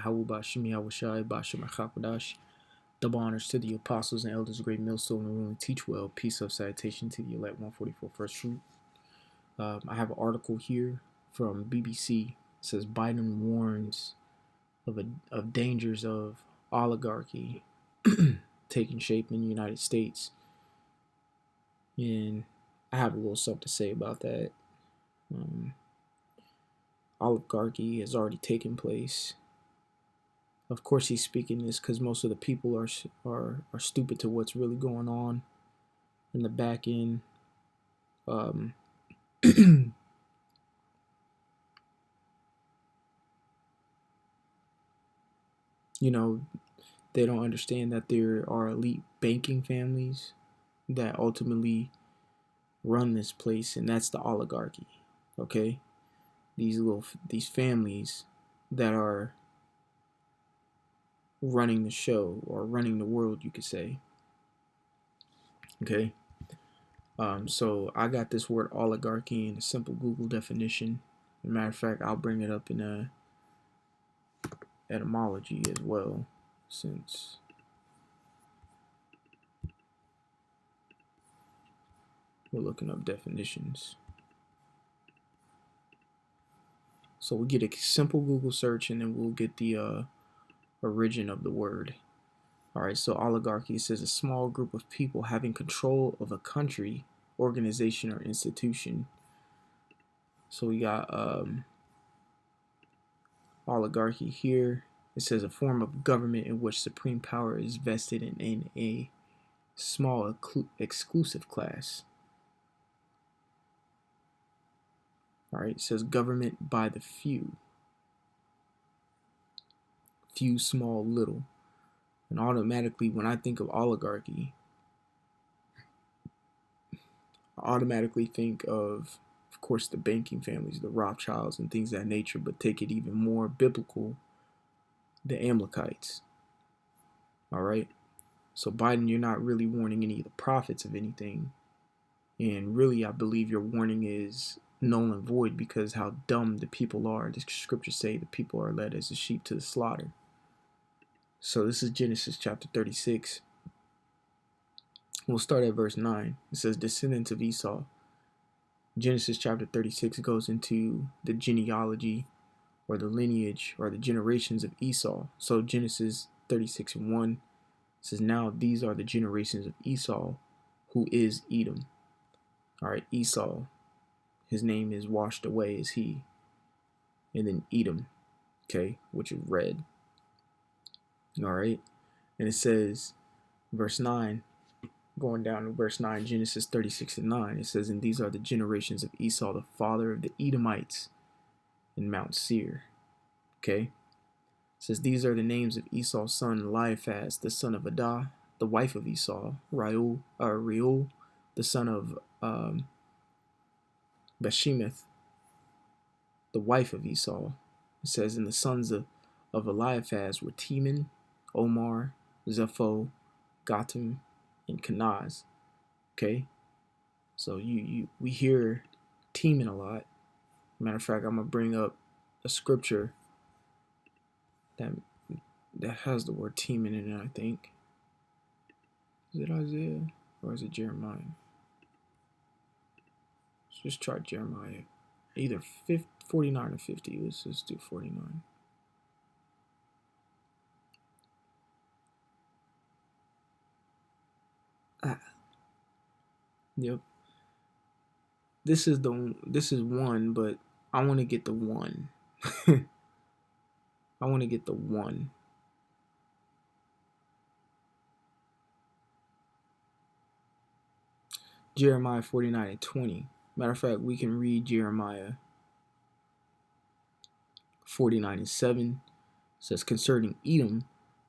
Yahweh Bashim Yahushai Bashim Achapadash. Double honors to the apostles and elders, great millstone and ruling teach well. Peace of salutation to the elect 144 first fruit. I have an article here from BBC. It says Biden warns of dangers of oligarchy taking shape in the United States. And I have a little something to say about that. Oligarchy has already taken place. Of course, he's speaking this because most of the people are stupid to what's really going on in the back end. You know, they don't understand that there are elite banking families that ultimately run this place, and that's the oligarchy. Okay, these families that are running the show or running the world, you could say. Okay. So I got this word oligarchy in a simple Google definition. As a matter of fact, I'll bring it up in a etymology as well, since we're looking up definitions. So we get a simple Google search and then we'll get the origin of the word. All right, so oligarchy says a small group of people having control of a country, organization, or institution. So we got oligarchy here. It says a form of government in which supreme power is vested in a small exclusive class. All right, it says government by the few. Few, small, little. And automatically, when I think of oligarchy, I automatically think of course, the banking families, the Rothschilds, and things of that nature, but take it even more biblical, the Amalekites. All right? So, Biden, you're not really warning any of the prophets of anything. And really, I believe your warning is null and void because how dumb the people are. The scriptures say the people are led as a sheep to the slaughter. So, this is Genesis chapter 36. We'll start at verse 9. It says, descendants of Esau. Genesis chapter 36 goes into the genealogy or the lineage or the generations of Esau. So Genesis 36 and 1 says, now these are the generations of Esau, who is Edom. All right, Esau, his name is washed away as he. And then Edom, okay, which is red. All right, and it says, verse 9, going down to verse 9, Genesis 36 and 9, it says, and these are the generations of Esau, the father of the Edomites in Mount Seir. Okay. It says, these are the names of Esau's son, Eliphaz, the son of Adah, the wife of Esau, Reuel, the son of Bashemeth, the wife of Esau. It says, and the sons of Eliphaz were Teman, Omar, Zepho, Gatam, and Kenaz. Okay, so we hear Teman a lot. Matter of fact, I'm gonna bring up a scripture that has the word Teman in it. I think, is it Isaiah or is it Jeremiah? Let's just try Jeremiah, either 49 or 50. Let's just do 49. Yep. This is one, but I want to get the one. I want to get the one. Jeremiah 49 and 20. Matter of fact, we can read Jeremiah 49 and 7. It says, concerning Edom,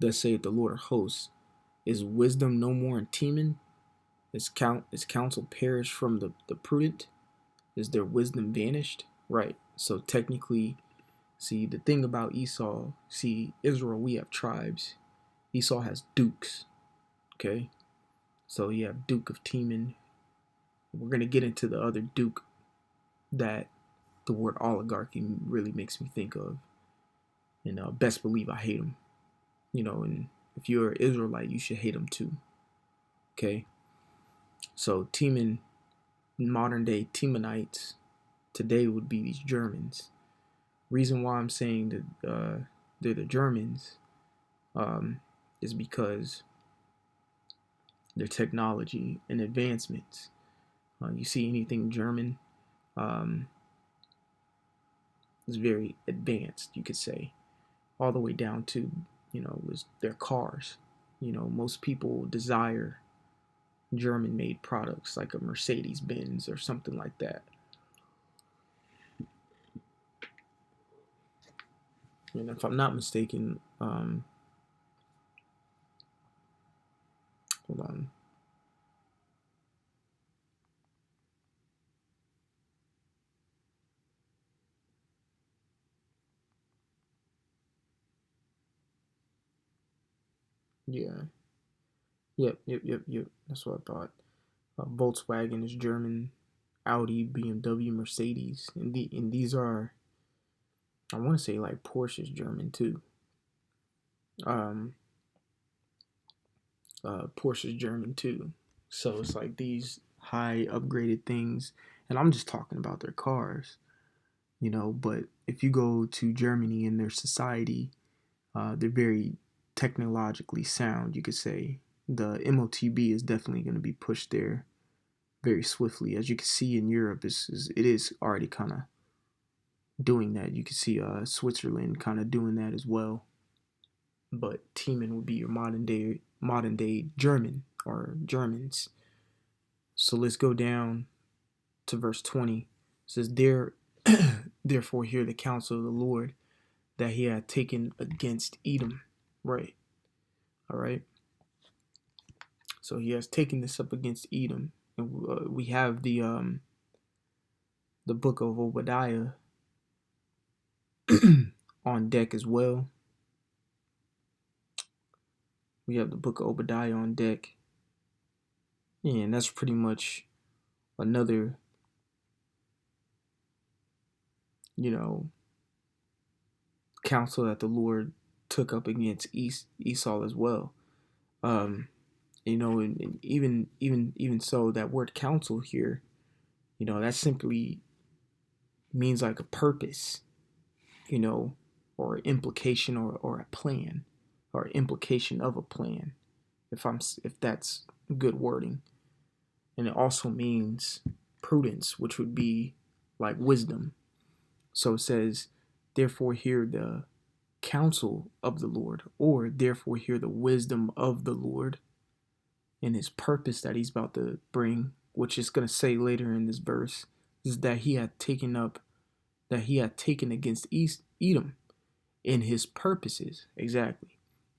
thus saith the Lord of hosts, is wisdom no more in Teman? Is counsel perished from the prudent? Is their wisdom vanished? Right. So technically, see, the thing about Esau, see, Israel, we have tribes. Esau has dukes. Okay. So you have Duke of Teman. We're going to get into the other duke that the word oligarchy really makes me think of. And best believe I hate them. And if you're an Israelite, you should hate them too. Okay? So Teman, modern day Temanites, today would be these Germans. Reason why I'm saying that they're the Germans is because their technology and advancements. You see anything German is very advanced, you could say, all the way down to, was their cars. Most people desire German-made products like a Mercedes Benz or something like that. And if I'm not mistaken, hold on. Yeah. Yep. That's what I thought. Volkswagen is German. Audi, BMW, Mercedes, and these are, I want to say, like Porsche's German too. Um, Porsche's German too. So it's like these high upgraded things, and I'm just talking about their cars, But if you go to Germany and their society, they're very technologically sound. You could say the MOTB is definitely going to be pushed there very swiftly. As you can see in Europe, it is already kind of doing that. You can see Switzerland kind of doing that as well. But Teman would be your modern day German or Germans. So let's go down to verse 20. It says, Therefore hear the counsel of the Lord that he had taken against Edom. Right. All right. So he has taken this up against Edom. And we have the book of Obadiah on deck as well. We have the book of Obadiah on deck. And that's pretty much another, counsel that the Lord took up against Esau as well. And even so, that word counsel here, that simply means like a purpose, or implication or a plan, or implication of a plan, if that's good wording. And it also means prudence, which would be like wisdom. So it says, therefore hear the counsel of the Lord, or therefore hear the wisdom of the Lord and his purpose that he's about to bring, which is going to say later in this verse, is that he had taken against Edom in his purposes. Exactly.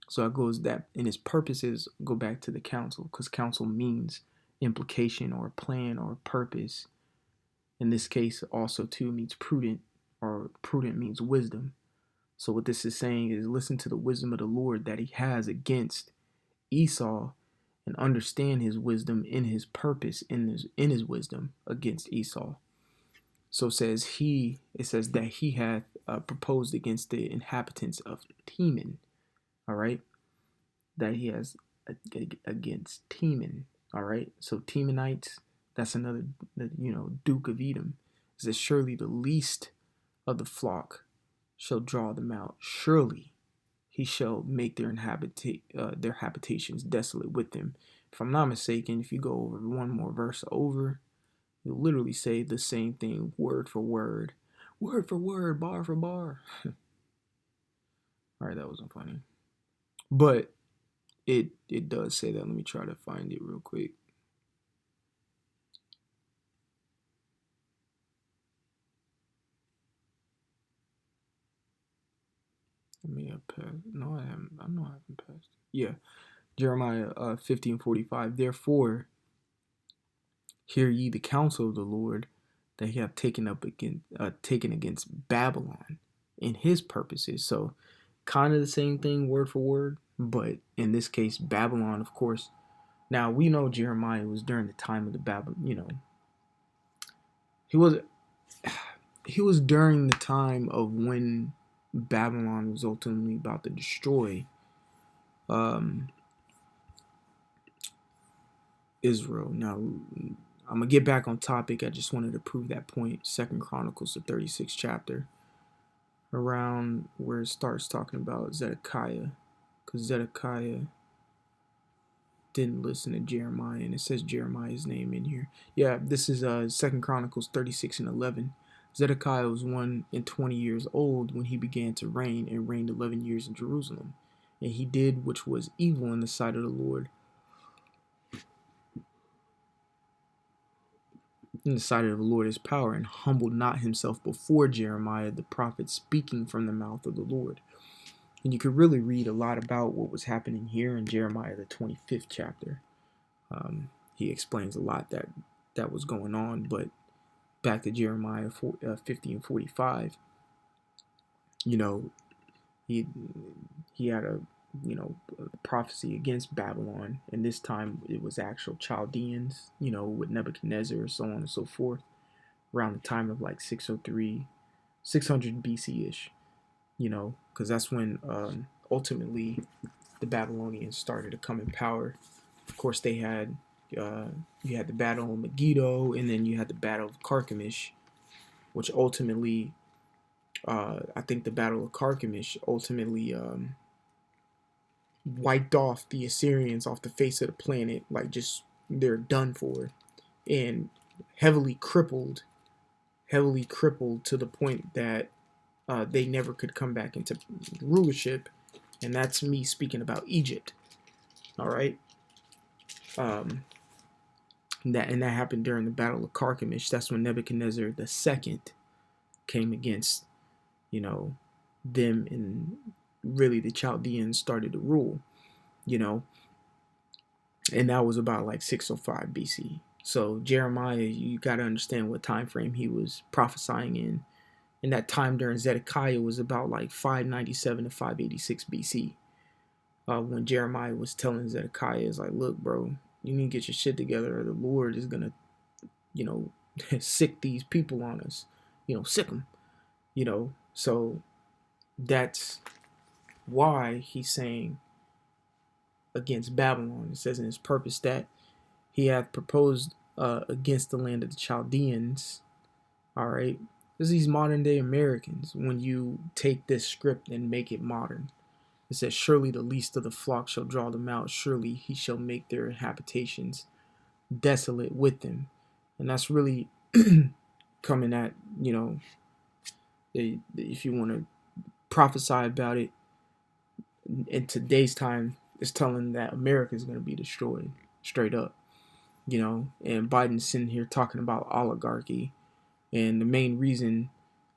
So it goes that in his purposes go back to the counsel, because counsel means implication or plan or purpose. In this case, also too means prudent, or prudent means wisdom. So what this is saying is, listen to the wisdom of the Lord that he has against Esau, and understand his wisdom in his purpose in his wisdom against Esau. So it says that he hath proposed against the inhabitants of Teman. All right, that he has against Teman. All right, so Temanites, that's another, Duke of Edom. It says, surely the least of the flock shall draw them out. Surely he shall make their habitations desolate with them. If I'm not mistaken, if you go over one more verse over, you'll literally say the same thing word for word, bar for bar. All right, that wasn't funny, but it does say that. Let me try to find it real quick. I may have passed. No, I haven't. I know I haven't passed. Yeah, Jeremiah 15:45. Therefore, hear ye the counsel of the Lord that he hath taken against Babylon in his purposes. So, kind of the same thing, word for word, but in this case, Babylon, of course. Now we know Jeremiah was during the time of the Babylon. He was during the time of when Babylon was ultimately about to destroy um, Israel. Now, I'm gonna get back on topic. I just wanted to prove that point. Second Chronicles, the 36th chapter, around where it starts talking about Zedekiah, because Zedekiah didn't listen to Jeremiah, and it says Jeremiah's name in here. Yeah, this is Second Chronicles 36 and 11. Zedekiah was 120 years old when he began to reign, and reigned 11 years in Jerusalem. And he did which was evil in the sight of the Lord, in the sight of the Lord his power, and humbled not himself before Jeremiah the prophet, speaking from the mouth of the Lord. And you could really read a lot about what was happening here in Jeremiah the 25th chapter. He explains a lot that was going on, but back to Jeremiah 50 and 45, you know, he had a prophecy against Babylon, and this time it was actual Chaldeans, with Nebuchadnezzar, so on and so forth, around the time of like 603, 600 BC ish, because that's when ultimately the Babylonians started to come in power. Of course, they had you had the Battle of Megiddo, and then you had the Battle of Carchemish, which ultimately, I think the Battle of Carchemish ultimately wiped off the Assyrians off the face of the planet, like just they're done for, and heavily crippled to the point that they never could come back into rulership, and that's me speaking about Egypt. All right. That happened during the Battle of Carchemish. That's when Nebuchadnezzar II came against, them, and really the Chaldeans started to rule, and that was about like 605 BC. So Jeremiah, you got to understand what time frame he was prophesying in. And that time during Zedekiah was about like 597 to 586 BC. When Jeremiah was telling Zedekiah, is like, look, bro, you need to get your shit together, or the Lord is gonna, sick these people on us, sick them, So that's why he's saying against Babylon. It says in his purpose that he hath proposed against the land of the Chaldeans. All right. There's these modern day Americans. When you take this script and make it modern, it says, surely the least of the flock shall draw them out. Surely he shall make their habitations desolate with them. And that's really coming at, if you want to prophesy about it in today's time, it's telling that America is going to be destroyed straight up, and Biden's sitting here talking about oligarchy. And the main reason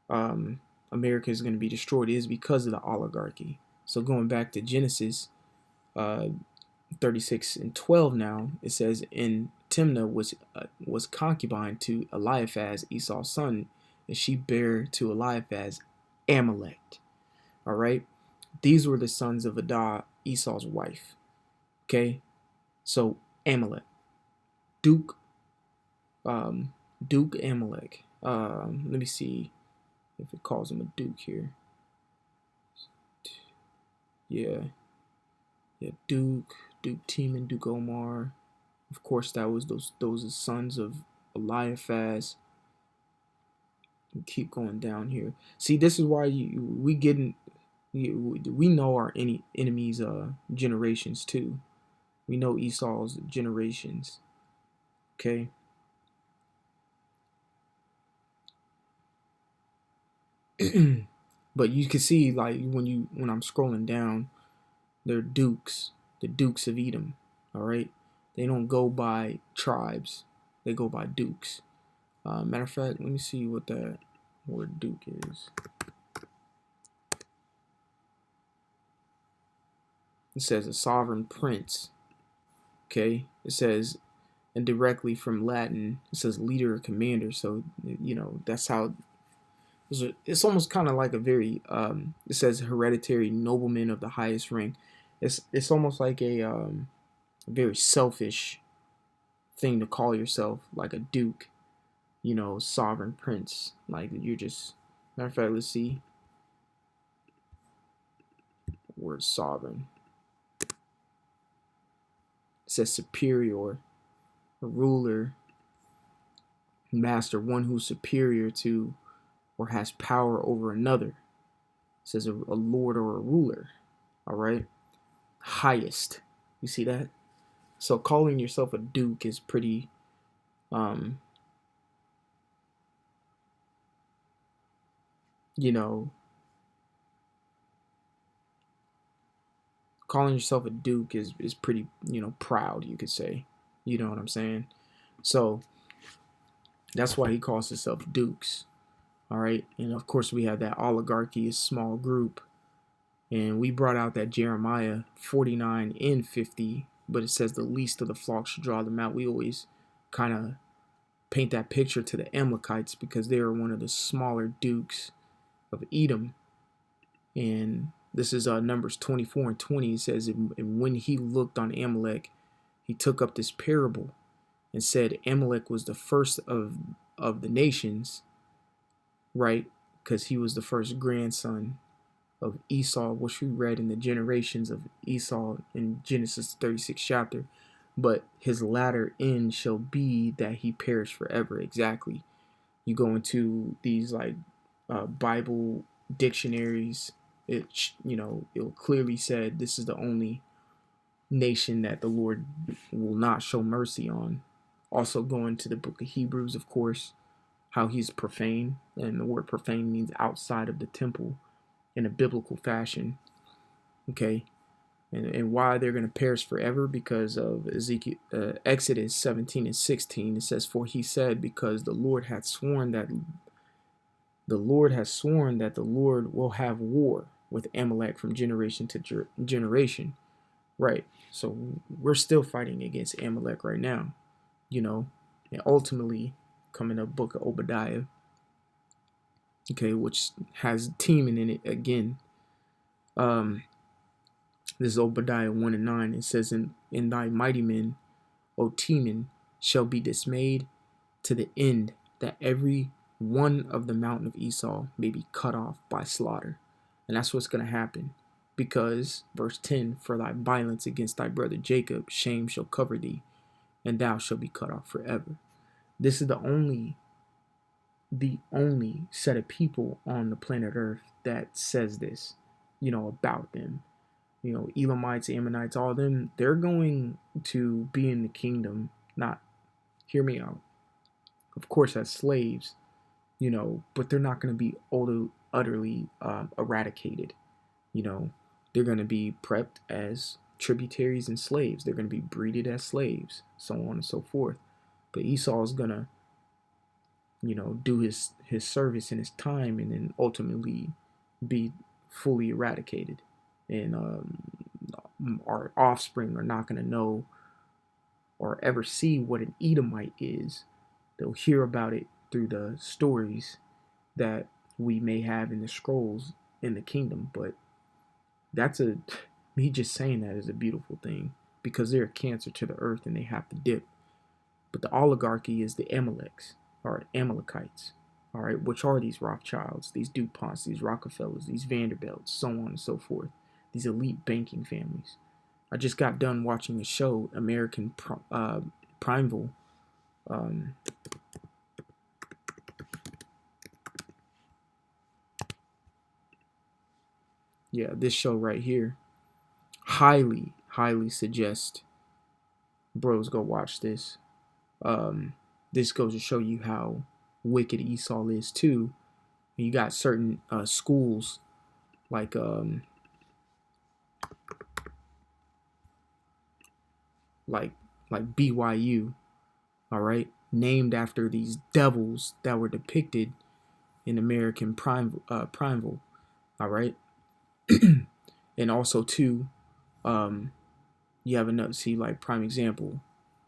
America is going to be destroyed is because of the oligarchy. So going back to Genesis 36 and 12 now, it says, and Timnah was concubine to Eliphaz, Esau's son, and she bare to Eliphaz Amalek. All right. These were the sons of Adah, Esau's wife. Okay. So Amalek, Duke, Duke Amalek. Let me see if it calls him a Duke here. Yeah. Yeah, Duke Timon, Duke Omar. Of course, that was those sons of Eliphaz. Keep going down here. See, this is why we know our enemies' generations too. We know Esau's generations. Okay. But you can see, like, when I'm scrolling down, they're dukes, the dukes of Edom. All right. They don't go by tribes. They go by dukes. Matter of fact, let me see what that word duke is. It says a sovereign prince. Okay. It says, and directly from Latin, it says leader or commander. So, that's how it's almost kind of like a very, it says hereditary nobleman of the highest rank. It's almost like a very selfish thing to call yourself, like a duke, sovereign prince. Like, you're just, matter of fact, let's see. word sovereign. It says superior, a ruler, master, one who's superior to or has power over another. It says a lord or a ruler. All right. Highest. You see that? So calling yourself a duke is pretty you know, calling yourself a duke is pretty, proud, you could say. You know what I'm saying? So that's why he calls himself dukes. All right. And of course we have that oligarchy, a small group. And we brought out that Jeremiah 49 and 50, but it says the least of the flock should draw them out. We always kind of paint that picture to the Amalekites because they are one of the smaller dukes of Edom. And this is Numbers 24 and 20. It says, and when he looked on Amalek, he took up this parable and said, Amalek was the first of the nations, right? Because he was the first grandson of Esau, which we read in the generations of Esau in Genesis 36 chapter. But his latter end shall be that he perish forever. Exactly. You go into these like Bible dictionaries, it'll clearly said this is the only nation that the Lord will not show mercy on. Also going to the book of Hebrews, of course, how he's profane, and the word profane means outside of the temple in a biblical fashion. Okay. And why they're going to perish forever? Because of Exodus 17 and 16. It says, for he said, because the Lord has sworn that the Lord will have war with Amalek from generation to generation. Right. So we're still fighting against Amalek right now, and ultimately coming up book of Obadiah, okay, which has teaming in it again. This is Obadiah 1 and 9. It says, in thy mighty men, O Teman, shall be dismayed to the end that every one of the mountain of Esau may be cut off by slaughter. And that's what's going to happen. Because, verse 10, for thy violence against thy brother Jacob, shame shall cover thee, and thou shalt be cut off forever. This is the only set of people on the planet Earth that says this, about them. Elamites, Ammonites, all of them, they're going to be in the kingdom, not, hear me out, of course, as slaves, but they're not going to be utterly eradicated. They're going to be prepped as tributaries and slaves. They're going to be breeded as slaves, so on and so forth. But Esau is going to, do his service and his time, and then ultimately be fully eradicated. And our offspring are not going to know or ever see what an Edomite is. They'll hear about it through the stories that we may have in the scrolls in the kingdom. But me just saying that is a beautiful thing, because they're a cancer to the earth and they have to dip. But the oligarchy is the Amaleks, or Amalekites, all right, which are these Rothschilds, these DuPonts, these Rockefellers, these Vanderbilts, so on and so forth, these elite banking families. I just got done watching a show, American Primeville. Yeah, this show right here. Highly, highly suggest bros go watch this. This goes to show you how wicked Esau is too. And you got certain schools like like BYU, all right, named after these devils that were depicted in American Primeville, all right. And also too, you have another, see, like prime example,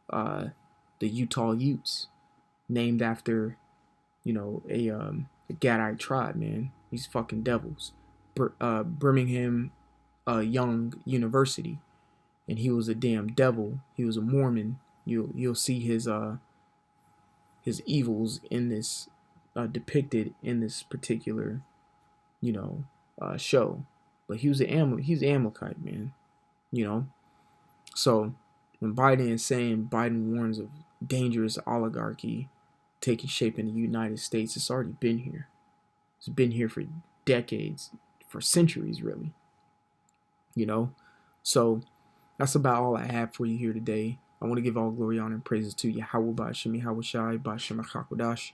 the Utah Utes, named after, a Gadite tribe, man. These fucking devils. Birmingham Young University, and he was a damn devil. He was a Mormon. You'll see his evils in this depicted in this particular show. but he was he's an Amalekite, man. You know, so when Biden is saying Biden warns of dangerous oligarchy taking shape in the United States, it's already been here. It's been here for decades, for centuries, really. You know, so that's about all I have for you here today. I want to give all glory, honor, and praises to Yahweh, Ba'Shem Yahweh Shai, Ba'Shem HaKakodash.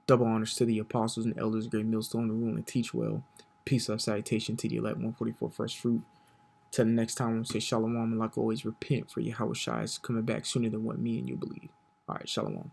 Double honors to the apostles and elders, great millstone to rule and teach well. Peace of salutation to the elect 144 first fruit. Till the next time, I want to say shalom, and like always, repent, for Yahweh Shai is coming back sooner than what me and you believe. All right, shalom.